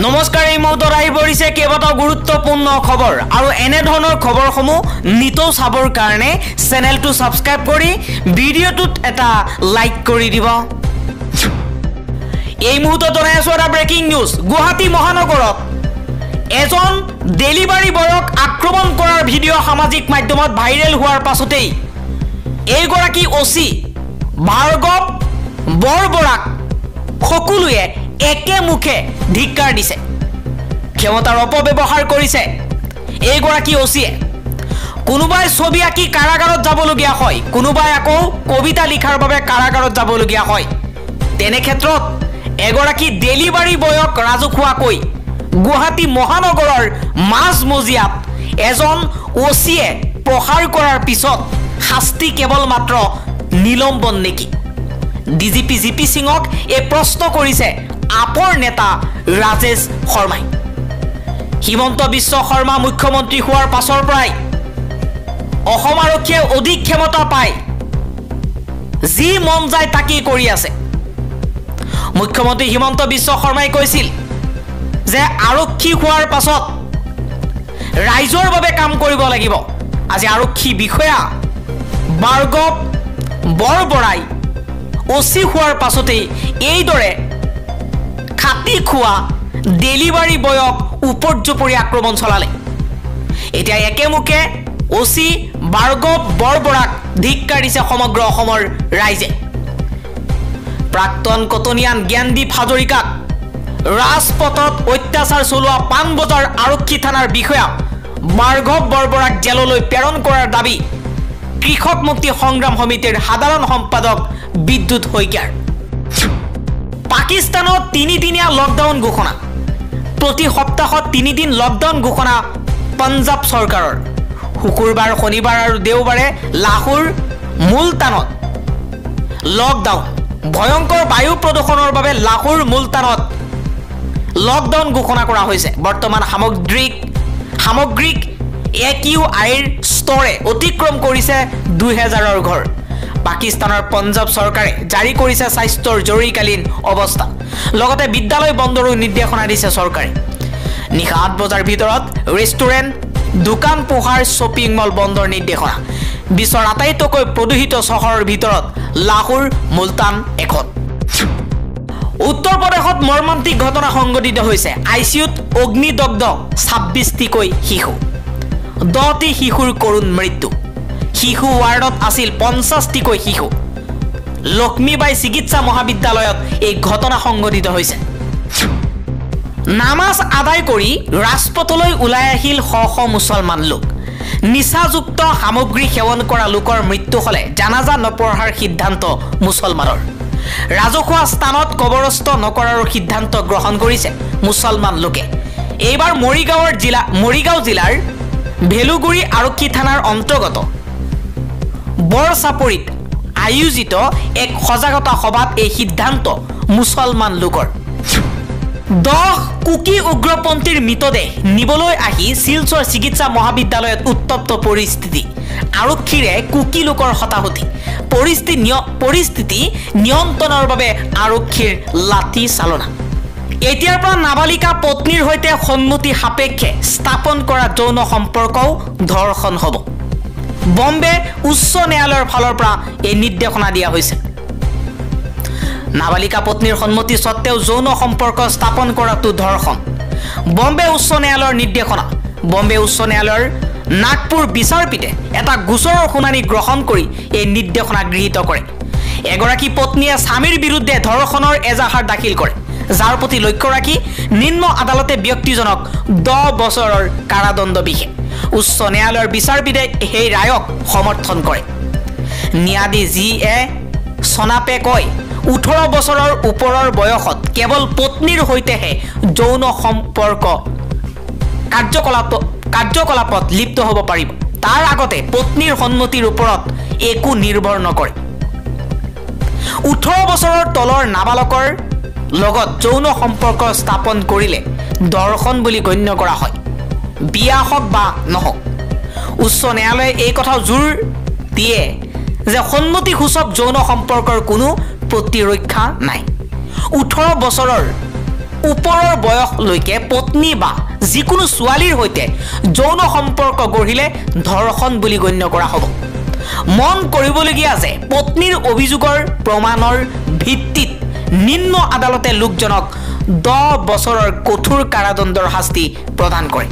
নমস্কাৰ এই মুহূৰ্তত আহি পৰিছে কেইবাটাও গুৰুত্বপূৰ্ণ খবৰ আৰু এনে ধৰণৰ খবৰসমূহ নিতৌ চাবৰ কাৰণে চেনেলটো সাবস্ক্ৰাইব কৰি ভিডিঅ'টোত এটা লাইক কৰি দিব। এই মুহূৰ্তত জনাই আছো এটা ব্ৰেকিং নিউজ। গুৱাহাটী মহানগৰত এজন ডেলিভাৰী বয়ক আক্ৰমণ কৰাৰ ভিডিঅ' সামাজিক মাধ্যমত ভাইৰেল হোৱাৰ পাছতেই এইগৰাকী ওচি ভাৰ্গৱ বৰবৰাক সকলোৱে একে মুখে ধিক্কাৰ দিছে। ক্ষমতাৰ অপব্যৱহাৰ কৰিছে এইগৰাকী ওচিয়ে। কোনোবাই ছবি আঁকি কাৰাগাৰত যাবলগীয়া হয়, কোনোবাই আকৌ কবিতা লিখাৰ বাবে কাৰাগাৰত যাবলগীয়া হয়। তেনে ক্ষেত্ৰত এগৰাকী ডেলিভাৰী বয়ক ৰাজহুৱাকৈ গুৱাহাটী মহানগৰৰ মাজমজিয়াত এজন ওচিয়ে প্ৰহাৰ কৰাৰ পিছত শাস্তি কেৱল মাত্ৰ নিলম্বন নেকি? ডিজিপি জিপি সিঙক এই প্ৰশ্ন কৰিছে আপৰ নেতা ৰাজেশ শৰ্মাই। হিমন্ত বিশ্ব শৰ্মা মুখ্যমন্ত্ৰী হোৱাৰ পাছৰ পৰাই অসম আৰক্ষীয়ে অধিক ক্ষমতা পায়, যি মন যায় তাকেই কৰি আছে। মুখ্যমন্ত্ৰী হিমন্ত বিশ্ব শৰ্মাই কৈছিল যে আৰক্ষী হোৱাৰ পাছত ৰাইজৰ বাবে কাম কৰিব লাগিব। আজি আৰক্ষী বিষয়া ভাৰ্গৱ বৰবৰাই ওচি হোৱাৰ পাছতেই এইদৰে খাটি খোৱা ডেলিভাৰী বয়ক উপৰ্যুপৰি আক্ৰমণ চলালে। এতিয়া একেমুখে ওচি ভাৰ্গৱ বৰবৰাক ধিক্কাৰ দিছে সমগ্ৰ অসমৰ ৰাইজে। প্ৰাক্তন কটনিয়ান জ্ঞানদীপ হাজৰিকাক ৰাজপথত অত্যাচাৰ চলোৱা পাণবজাৰ আৰক্ষী থানাৰ বিষয়া ভাৰ্গৱ বৰবৰাক জেললৈ প্ৰেৰণ কৰাৰ দাবী কৃষক মুক্তি সংগ্ৰাম সমিতিৰ সাধাৰণ সম্পাদক বিদ্যুৎ শইকীয়াৰ। পাকিস্তানত 3 দিনীয়া লকডাউন ঘোষণা। প্ৰতি সপ্তাহত 3 দিন লকডাউন ঘোষণা পঞ্জাব চৰকাৰৰ। শুকুৰবাৰ, শনিবাৰ আৰু দেওবাৰে লাহোৰ, মুলতানত লকডাউন। ভয়ংকৰ বায়ু প্ৰদূষণৰ বাবে লাহোৰ, মুলতানত লকডাউন ঘোষণা কৰা হৈছে। বৰ্তমান সামগ্ৰিক AQIৰ স্তৰে অতিক্ৰম কৰিছে 2000ৰ ঘৰ। পাকিস্তানৰ পঞ্জাব চৰকাৰে জাৰি কৰিছে স্বাস্থ্যৰ জৰুৰীকালীন অৱস্থা। লগতে বিদ্যালয় বন্ধৰো নিৰ্দেশনা দিছে চৰকাৰে। নিশা 8 বজাৰ ভিতৰত ৰেষ্টুৰেণ্ট, দোকান পোহাৰ, শ্বপিং মল বন্ধৰ নিৰ্দেশনা। বিশ্বৰ আটাইতকৈ প্ৰদূষিত চহৰৰ ভিতৰত লাহোৰ, মুলতান এখন। উত্তৰ প্ৰদেশত মৰ্মান্তিক ঘটনা সংঘটিত হৈছে। ICUত অগ্নিদগ্ধ 26টিকৈ শিশু, 10টি শিশুৰ কৰুণ মৃত্যু। শিশু ৱাৰ্ডত আছিল 50টিকৈ শিশু। লক্ষ্মীবাই চিকিৎসা মহাবিদ্যালয়ত এই ঘটনা সংঘটিত হৈছে। নামাজ আদায় কৰি ৰাজপথলৈ ওলাই আহিল শ শ মুছলমান লোক। নিচাযুক্ত সামগ্ৰী সেৱন কৰা লোকৰ মৃত্যু হলে জানাজা নপঢ়াৰ সিদ্ধান্ত মুছলমানৰ। ৰাজহুৱা স্থানত কবৰস্থ নকৰাৰ সিদ্ধান্ত গ্ৰহণ কৰিছে মুছলমান লোকে। এইবাৰ মৰিগাঁও জিলাৰ ভেলুগুৰি আৰক্ষী থানাৰ অন্তৰ্গত বৰচাপৰিত আয়োজিত এক সজাগতা সভাত এই সিদ্ধান্ত মুছলমান লোকৰ। 10 কুকি উগ্ৰপন্থীৰ মৃতদেহ নিবলৈ আহি শিলচৰ চিকিৎসা মহাবিদ্যালয়ত উত্তপ্ত পৰিস্থিতি। আৰক্ষীৰে কুকি লোকৰ হতাহতি। পৰিস্থিতি নিয়ন্ত্ৰণৰ বাবে আৰক্ষীৰ লাঠি চালনা। এতিয়াৰ পৰা নাবালিকা পত্নীৰ সৈতে সন্মতি সাপেক্ষে স্থাপন কৰা যৌন সম্পৰ্কও ধৰ্ষণ হ'ব। বম্বে উচ্চ ন্যায়ালয়ৰ ফালৰ পৰা এই নিৰ্দেশনা দিয়া হৈছে। নাবালিকা পত্নীৰ সন্মতি সত্ত্বেও যৌন সম্পৰ্ক স্থাপন কৰাটো ধৰ্ষণ। বম্বে উচ্চ ন্যায়ালয়ৰ নিৰ্দেশনা। বম্বে উচ্চ ন্যায়ালয়ৰ নাগপুৰ বিচাৰপীঠে এটা গোচৰৰ শুনানি গ্ৰহণ কৰি এই নিৰ্দেশনা গৃহীত কৰে। এগৰাকী পত্নীয়ে স্বামীৰ বিৰুদ্ধে ধৰ্ষণৰ এজাহাৰ দাখিল কৰে, যাৰ প্ৰতি লক্ষ্য ৰাখি নিম্ন আদালতে ব্যক্তিজনক 10 বছৰৰ কাৰাদণ্ড বিহে। উচ্চ ন্যায়ালয়ৰ বিচাৰপীঠে সেই ৰায়ক সমৰ্থন কৰে। ন্যায়াধীশ GA সোনাপে কয়, 18 বছৰৰ ওপৰৰ বয়সত কেৱল পত্নীৰ সৈতেহে যৌন সম্পৰ্ক কাৰ্যকলাপত লিপ্ত হ'ব পাৰিব। তাৰ আগতে পত্নীৰ সন্মতিৰ ওপৰত একো নিৰ্ভৰ নকৰে। 18 বছৰৰ তলৰ নাবালকৰ লগত যৌন সম্পৰ্ক স্থাপন কৰিলে ধৰ্ষণ বুলি গণ্য কৰা হয়, বিয়া হওক বা নহওক। উচ্চ ন্যায়ালয়ে এই কথাও জোৰ দিয়ে যে সন্মতিসূচক যৌন সম্পৰ্কৰ কোনো প্ৰতিৰক্ষা নাই। 18 বছৰৰ ওপৰৰ বয়সলৈকে পত্নী বা যিকোনো ছোৱালীৰ সৈতে যৌন সম্পৰ্ক গঢ়িলে ধৰ্ষণ বুলি গণ্য কৰা হ'ব। মন কৰিবলগীয়া যে পত্নীৰ অভিযোগৰ প্ৰমাণৰ ভিত্তিত নিম্ন আদালতে লোকজনক 10 বছৰৰ কঠোৰ কাৰাদণ্ডৰ শাস্তি প্ৰদান কৰে।